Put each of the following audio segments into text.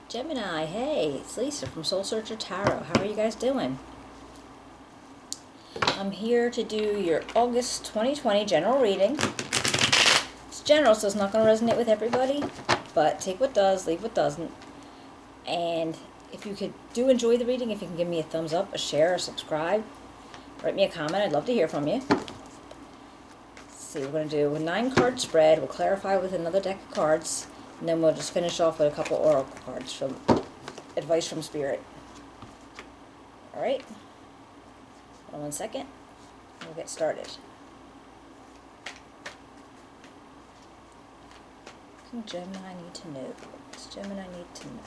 Gemini, hey, it's Lisa from Soul Searcher Tarot. How are you guys doing? I'm here to do your August 2020 general reading. It's general, so it's not going to resonate with everybody, but take what does, leave what doesn't. And if you do enjoy the reading, if you can give me a thumbs up, a share, a subscribe, write me a comment. I'd love to hear from you. Let's see, we're going to do a 9-card spread. We'll clarify with another deck of cards. And then we'll just finish off with a couple oracle cards from advice from Spirit. Alright. Hold on 1 second. We'll get started. What does Gemini need to know? What does Gemini need to know?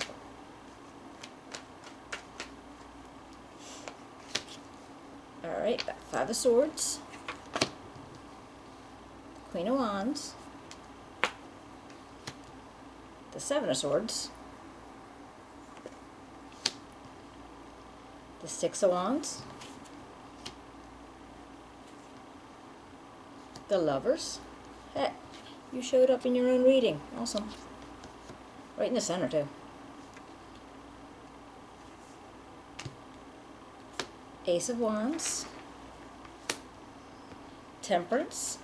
Alright, got 5 of Swords. Queen of Wands. The 7 of Swords, the 6 of Wands, the Lovers. Hey, you showed up in your own reading. Awesome. Right in the center, too. Ace of Wands, Temperance,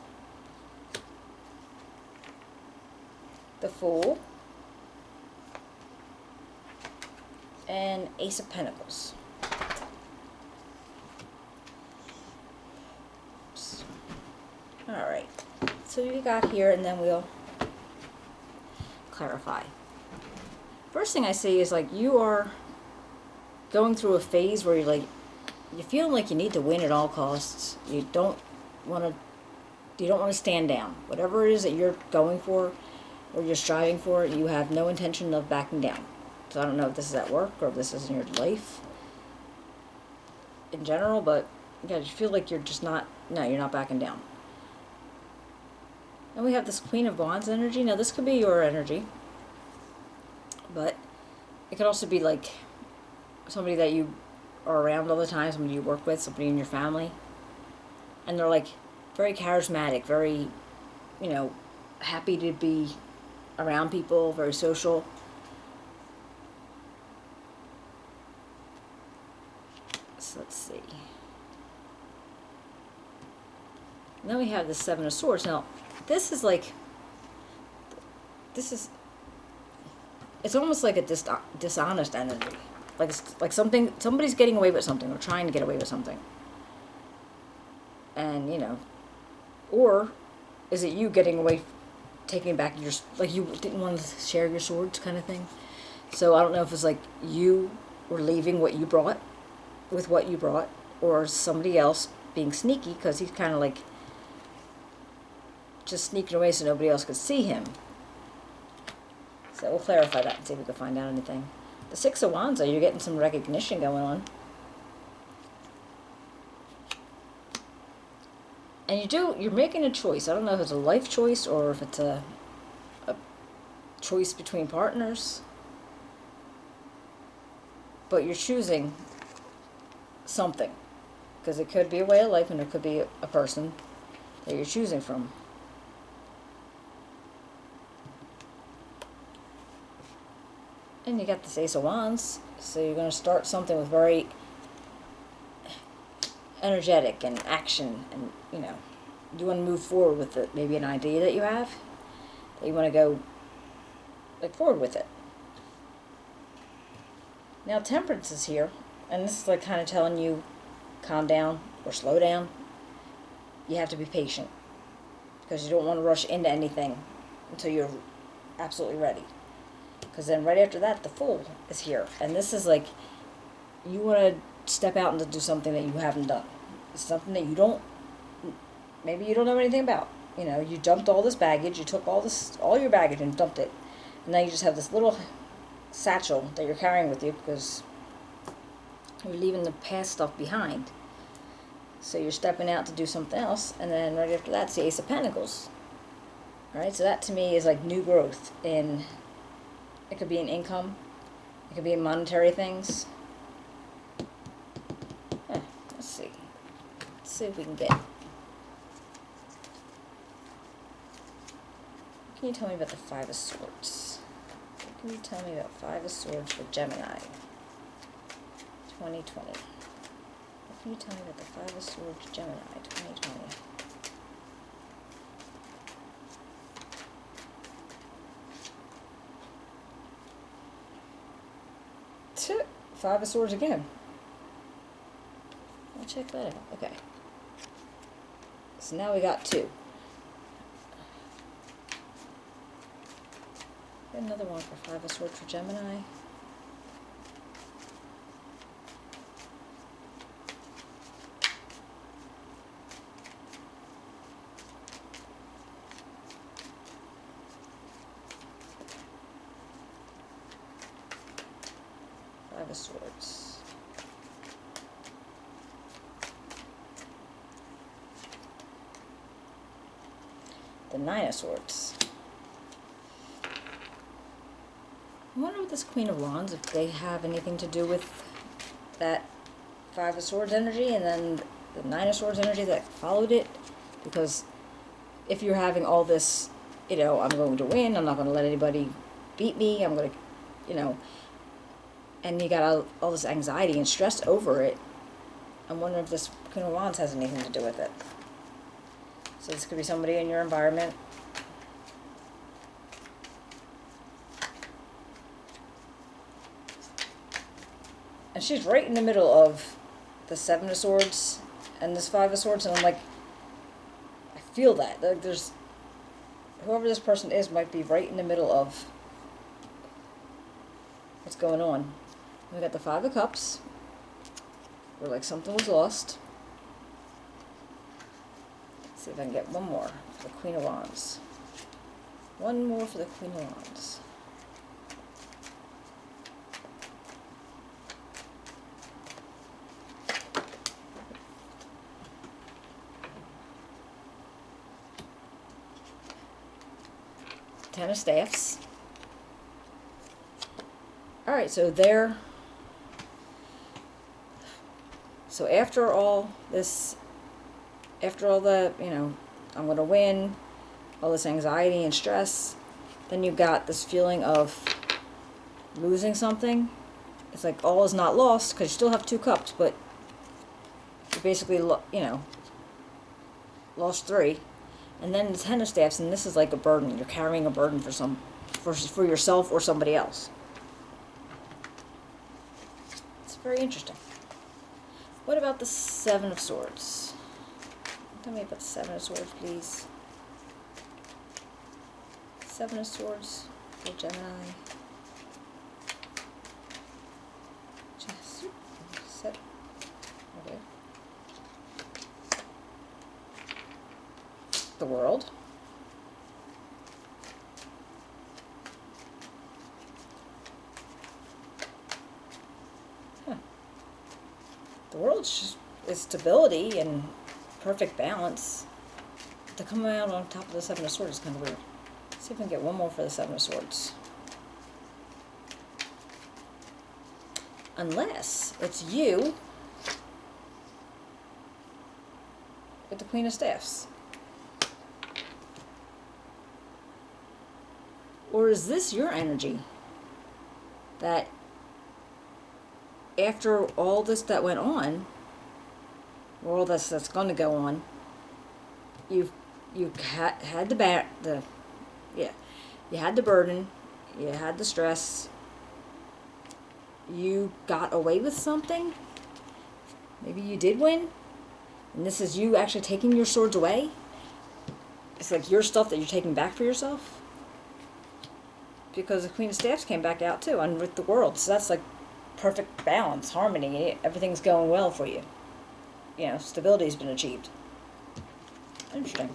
the Fool, and Ace of Pentacles. Alright, so you got here, and then we'll clarify. First thing I see is like you are going through a phase where you're feeling like you need to win at all costs. You don't want to stand down. Whatever it is that you're going for or you're striving for, you have no intention of backing down. So I don't know if this is at work or if this is in your life in general, but yeah, you feel like you're just not, no, you're not backing down. And we have this Queen of Wands energy. Now this could be your energy, but it could also be like somebody that you are around all the time, somebody you work with, somebody in your family. And they're like very charismatic, very, happy to be around people, very social. So let's see. And then we have the 7 of Swords. Now, this is it's almost like a dishonest energy. Like it's like somebody's getting away with something or trying to get away with something. And, or is it you getting away, taking back like you didn't want to share your swords kind of thing. So I don't know if it's like you were leaving what you brought with what you brought, or somebody else being sneaky because he's kind of like just sneaking away so nobody else could see him. So we'll clarify that and see if we can find out anything. The 6 of Wands, you're getting some recognition going on. And you're making a choice. I don't know if it's a life choice or if it's a choice between partners. But you're choosing something. Because it could be a way of life and it could be a person that you're choosing from. And you got this Ace of Wands. So you're going to start something with very energetic and action, and you want to move forward with it. Maybe an idea that you have that you want to go forward with it. Now Temperance is here, and this is kind of telling you calm down or slow down. You have to be patient because you don't want to rush into anything until you're absolutely ready. Because then right after that, the Fool is here, and this is like you want to step out and to do something that you haven't done. It's something that maybe you don't know anything about. You dumped all this baggage, you took all your baggage and dumped it. And now you just have this little satchel that you're carrying with you because you're leaving the past stuff behind. So you're stepping out to do something else, and then right after that's the Ace of Pentacles. Alright, so that to me is like new growth in, it could be in income, it could be in monetary things. Let's see. Let's see if we can get. Can you tell me about the 5 of Swords? can you tell me about Five of Swords for Gemini 2020? What can you tell me about the Five of Swords Gemini 2020? Five of Swords again. I'll check that out. Okay. So now we got two. Another one for Five of Swords for Gemini. Five of Swords. The Nine of Swords. I wonder with this Queen of Wands if they have anything to do with that Five of Swords energy and then the Nine of Swords energy that followed it. Because if you're having all this, you know, I'm going to win, I'm not going to let anybody beat me, I'm going to, you know, and you got all this anxiety and stress over it, I'm wondering if this Queen of Wands has anything to do with it. So this could be somebody in your environment. And she's right in the middle of the Seven of Swords and this Five of Swords, and I'm like, I feel that. Like there's, whoever this person is might be right in the middle of what's going on. We got the Five of Cups, where like something was lost. Let's see if I can get one more for the Queen of Wands. One more for the Queen of Wands. Ten of Staffs. Alright, so there. So after all this, after all the, you know, I'm going to win, all this anxiety and stress, then you got this feeling of losing something. It's like all is not lost because you still have two cups, but you basically, you know, lost three. And then the Ten of Staffs, and this is like a burden. You're carrying a burden for yourself or somebody else. It's very interesting. What about the Seven of Swords? Tell me about the Seven of Swords, please. Seven of Swords for Gemini. Just set. Okay. The World. Huh. The World is stability and perfect balance. To come out on top of the Seven of Swords is kind of weird. Let's see if we can get one more for the Seven of Swords. Unless it's you with the Queen of Staffs. Or is this your energy? That after all this that went on, or all this that's going to go on, you had you had the burden, you had the stress, you got away with something. Maybe you did win, and this is you actually taking your swords away. It's like your stuff that you're taking back for yourself. Because the Queen of Staffs came back out too, and with the World, so that's like perfect balance, harmony, everything's going well for you. You know, stability's been achieved. Interesting.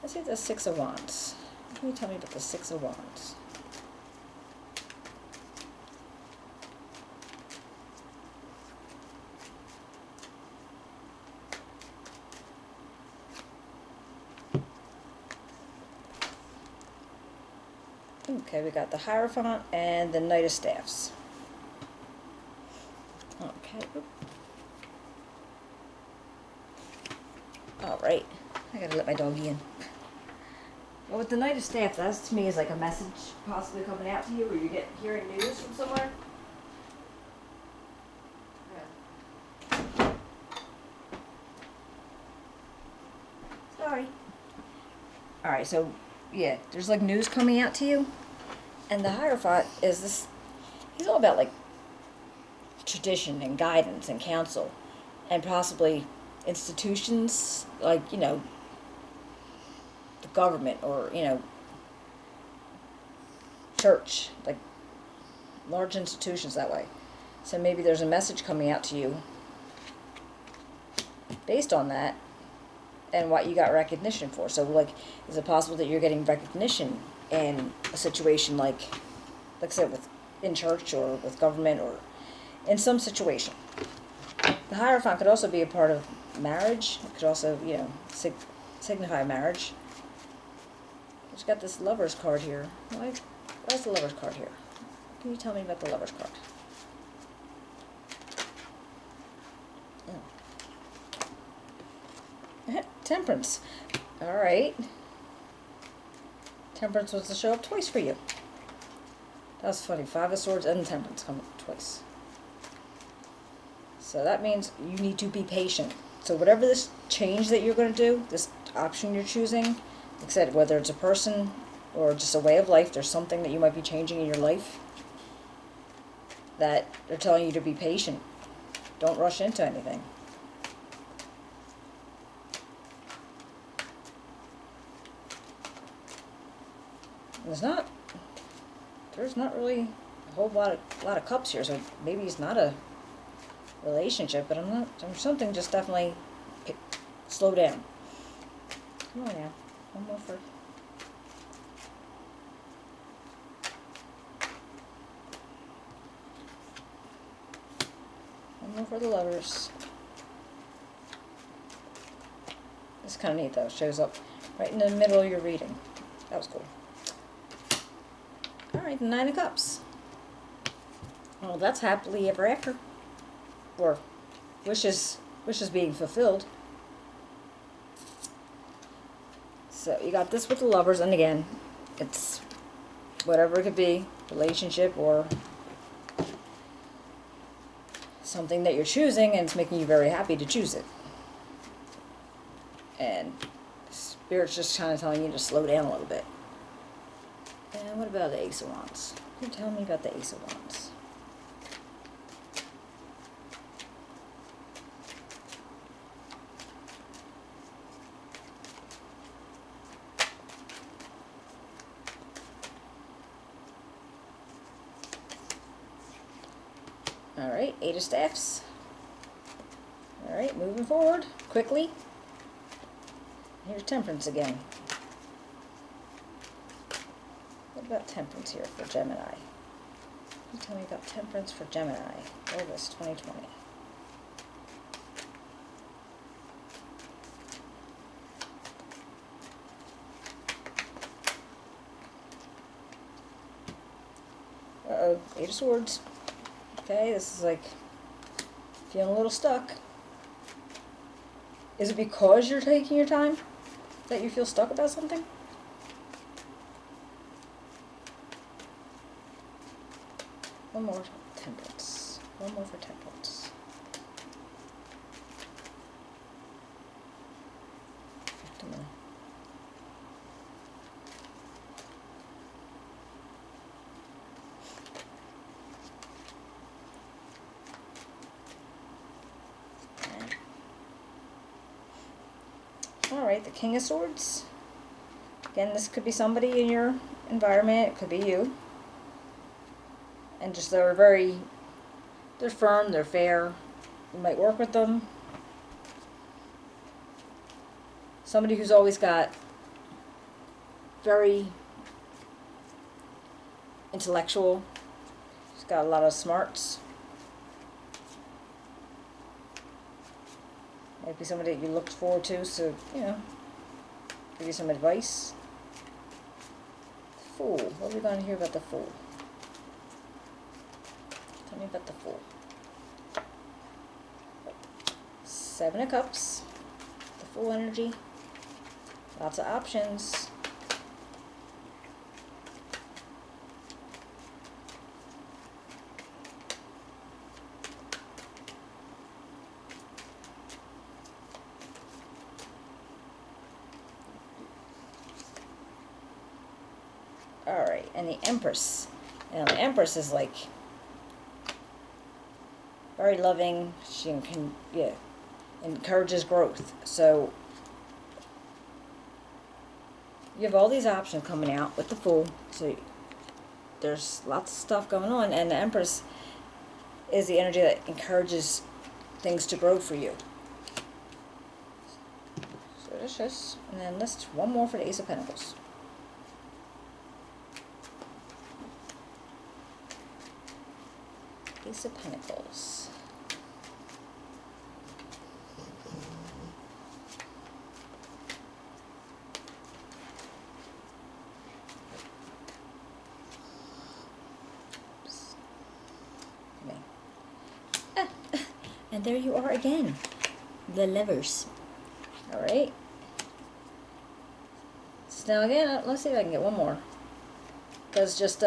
Let's see the Six of Wands. What can you tell me about the Six of Wands? Okay, we got the Hierophant and the Knight of Staffs. Okay. Alright. I gotta let my doggy in. Well, with the Knight of Staff, that to me is like a message possibly coming out to you, or you get hearing news from somewhere. Yeah. Sorry. Alright, so, yeah, there's like news coming out to you. And the Hierophant is this, he's all about like tradition and guidance and counsel. And possibly institutions, like, you know, the government or, you know, church, like large institutions that way. So maybe there's a message coming out to you based on that and what you got recognition for. So, like, is it possible that you're getting recognition in a situation like I said, in church or with government or in some situation? The Hierophant could also be a part of marriage. It could also, you know, signify marriage. It's got this Lover's card here. Why's the Lover's card here? Can you tell me about the Lover's card? Oh. Temperance. Alright. Temperance was to show up twice for you. That was funny. 5 of Swords and Temperance come up twice. So that means you need to be patient. So whatever this change that you're going to do, this option you're choosing, like I said, whether it's a person or just a way of life, there's something that you might be changing in your life that they're telling you to be patient. Don't rush into anything. There's not really a whole lot of cups here, so maybe it's not a relationship, but there's something just definitely slow down. Come on now. One more for the Lovers. This is kind of neat though. It shows up right in the middle of your reading. That was cool. Alright, the 9 of Cups. Well, that's happily ever after. Or wishes being fulfilled. So you got this with the Lovers, and again, it's whatever it could be, relationship or something that you're choosing, and it's making you very happy to choose it. And Spirit's just kind of telling you to slow down a little bit. And what about the Ace of Wands? Can you tell me about the Ace of Wands? Alright, 8 of Staffs. Alright, moving forward quickly. Here's Temperance again. What about Temperance here for Gemini? Can you tell me about Temperance for Gemini, August 2020? Uh-oh, 8 of Swords. Okay, this is like feeling a little stuck. Is it because you're taking your time that you feel stuck about something? One more Temperance. One more for Temperance. Alright, the King of Swords. Again, this could be somebody in your environment. It could be you. And just they're firm, they're fair. You might work with them. Somebody who's always got very intellectual. She's got a lot of smarts. Might be somebody that you look forward to, so, you know, give you some advice. Fool. What are we going to hear about the Fool? Tell me about the Fool. 7 of Cups. The Fool energy. Lots of options. and the Empress. And the Empress is like very loving. She can, yeah, encourages growth. So you have all these options coming out with the Fool. So there's lots of stuff going on, and the Empress is the energy that encourages things to grow for you. So that's just, and then let's one more for the Ace of Pentacles. Ace of Pentacles. And there you are again, the Lovers. All right. So now again, let's see if I can get one more. Because just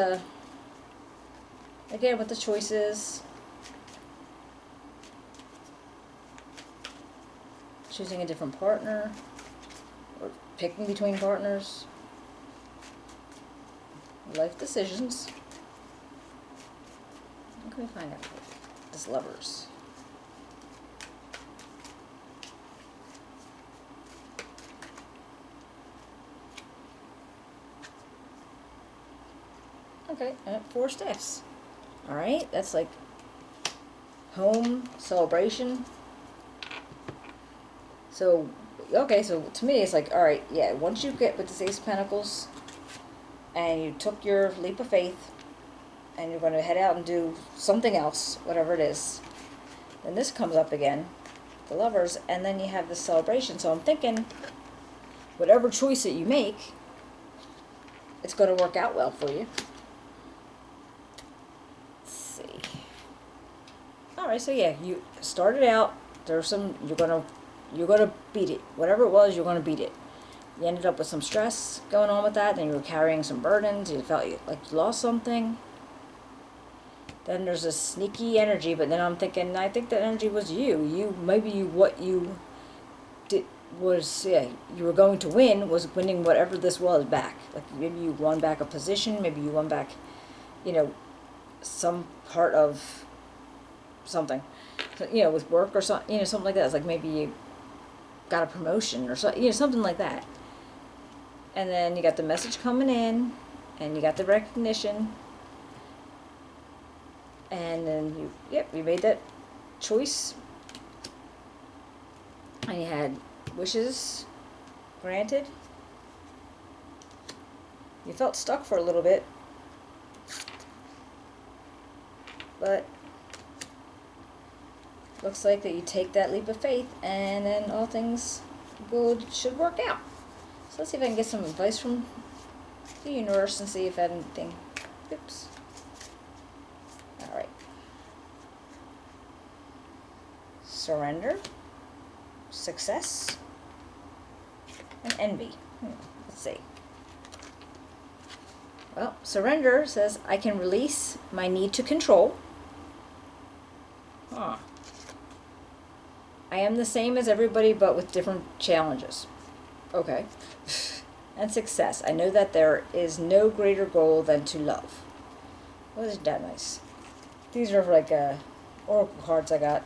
again with the choices, choosing a different partner, or picking between partners, life decisions. What can we find out? This Lovers. Okay, 4 staffs. Alright, that's like home, celebration. So, okay, so to me it's like, alright, yeah, once you get with this Ace of Pentacles and you took your leap of faith and you're going to head out and do something else, whatever it is, then this comes up again, the Lovers, and then you have this celebration. So I'm thinking, whatever choice that you make, it's going to work out well for you. Alright, so yeah, you started out, there's some, you're gonna beat it. Whatever it was, you're gonna beat it. You ended up with some stress going on with that, then you were carrying some burdens, you felt like you lost something. Then there's this sneaky energy, but then I'm thinking, I think that energy was you. What you did was, yeah, you were going to win, was winning whatever this was back. Like maybe you won back a position, maybe you won back, you know, some part of something, so, you know, with work or something, you know, something like that. It's like maybe you got a promotion or something, you know, something like that. And then you got the message coming in, and you got the recognition, and then you made that choice, and you had wishes granted. You felt stuck for a little bit, but looks like that you take that leap of faith, and then all things good should work out. So let's see if I can get some advice from the universe and see if anything. Oops. All right. Surrender, success, and envy. Let's see. Well, surrender says I can release my need to control. Huh. I am the same as everybody, but with different challenges. Okay. And success. I know that there is no greater goal than to love. Well, isn't that nice? These are like oracle cards I got.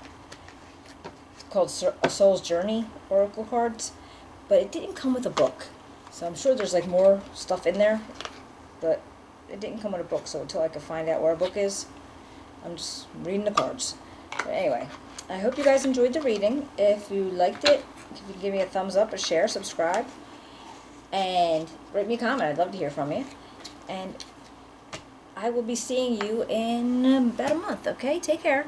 It's called A Soul's Journey oracle cards. But it didn't come with a book. So I'm sure there's like more stuff in there. But it didn't come with a book. So until I can find out where a book is, I'm just reading the cards. But anyway. I hope you guys enjoyed the reading. If you liked it, if you can give me a thumbs up, a share, subscribe, and write me a comment. I'd love to hear from you. And I will be seeing you in about a month, okay? Take care.